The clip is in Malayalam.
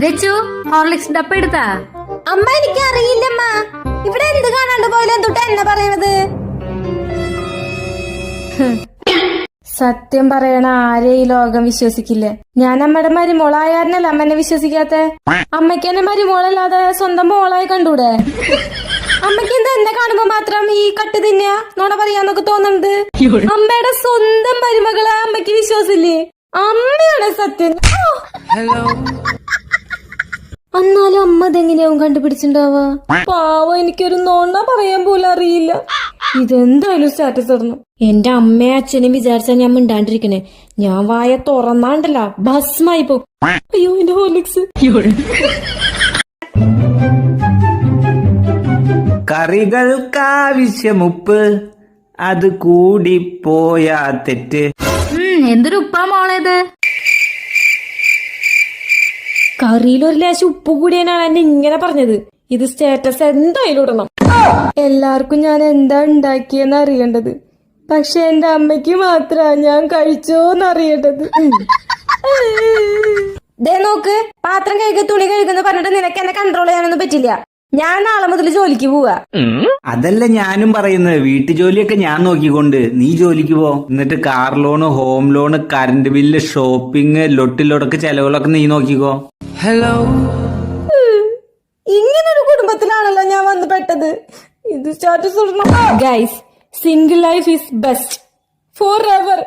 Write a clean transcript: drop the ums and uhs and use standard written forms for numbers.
രച്ചു ഹോർലിക്സ് ഡപ്പ എടുത്താ? അമ്മ എനിക്ക് അറിയില്ലമ്മ. ഇവിടെ എന്ത് കാണാണ്ട് പോയാലും എന്തുട്ടാ എന്നെ പറയണത്? സത്യം പറയണ ആരെ ഈ ലോകം വിശ്വസിക്കില്ല. ഞാൻ അമ്മയുടെ മരുമോളായാരനല്ല അമ്മ എന്നെ വിശ്വസിക്കാത്ത. അമ്മയ്ക്ക് എന്നെ മരുമോളല്ലാതെ സ്വന്തം മോളായി കണ്ടൂടെ? അമ്മയ്ക്ക് എന്താ എന്നെ കാണുമ്പോ മാത്രം ഈ കട്ട് തിന്നാ നോണ പറയാന്നൊക്കെ തോന്നുന്നത്? അമ്മയുടെ സ്വന്തം മരുമകളെ അമ്മയ്ക്ക് വിശ്വാസില്ലേ? അമ്മയാണ് സത്യം. എന്നാലും അമ്മ അതെങ്ങനെയാവും കണ്ടുപിടിച്ചിണ്ടാവാ? പാവം, എനിക്കൊരു നോണ പറയാൻ പോലും അറിയില്ല. ഇതെന്തായാലും സ്റ്റാറ്റസ് ഇടണം. എന്റെ അമ്മയും അച്ഛനും വിചാരിച്ചാ ഞാൻ മിണ്ടാണ്ടിരിക്കണേ. ഞാൻ വായ തുറന്നാണ്ടല്ല ഭസ്മായി പോ. അയ്യോ എന്റെ ഹോർലിക്സ്. കറികൾക്കാവശ്യം ഉപ്പ്, അത് കൂടിപ്പോയാ തെറ്റ്. എന്തൊരു ഉപ്പാ മോളേത്? കറിയിൽ ഒരു ലേശം ഉപ്പ് കൂടിയാണ് എന്നെ ഇങ്ങനെ പറഞ്ഞത്. ഇത് സ്റ്റാറ്റസ് എന്തായാലും ഇടണം. എല്ലാവർക്കും ഞാൻ എന്താ ഉണ്ടാക്കിയെന്ന് അറിയേണ്ടത്, പക്ഷെ എന്റെ അമ്മയ്ക്ക് മാത്ര ഞാൻ കഴിച്ചോന്ന് അറിയേണ്ടത്. ദേ നോക്ക്, പാത്രം കഴുകി തുണി കഴുകുന്ന പറഞ്ഞിട്ട് നിനക്ക് എന്നെ കൺട്രോൾ ചെയ്യാനൊന്നും പറ്റില്ല. ഞാൻ നാളെ മുതൽ ജോലിക്ക് പോവാ. അതല്ല ഞാനും പറയുന്നത്, വീട്ടു ജോലിയൊക്കെ ഞാൻ നോക്കിക്കൊണ്ട് നീ ജോലിക്ക് പോ. എന്നിട്ട് car loan, home loan, current bill, shopping, ലൊട്ടിലൊടക്ക് ചെലവുകളൊക്കെ നീ നോക്കിക്കോ. ഇങ്ങനൊരു കുടുംബത്തിലാണല്ലോ ഞാൻ വന്ന് പെട്ടത്. ഇത് സ്റ്റാറ്റസ് ഇടണം. Guys, single life is best for ever.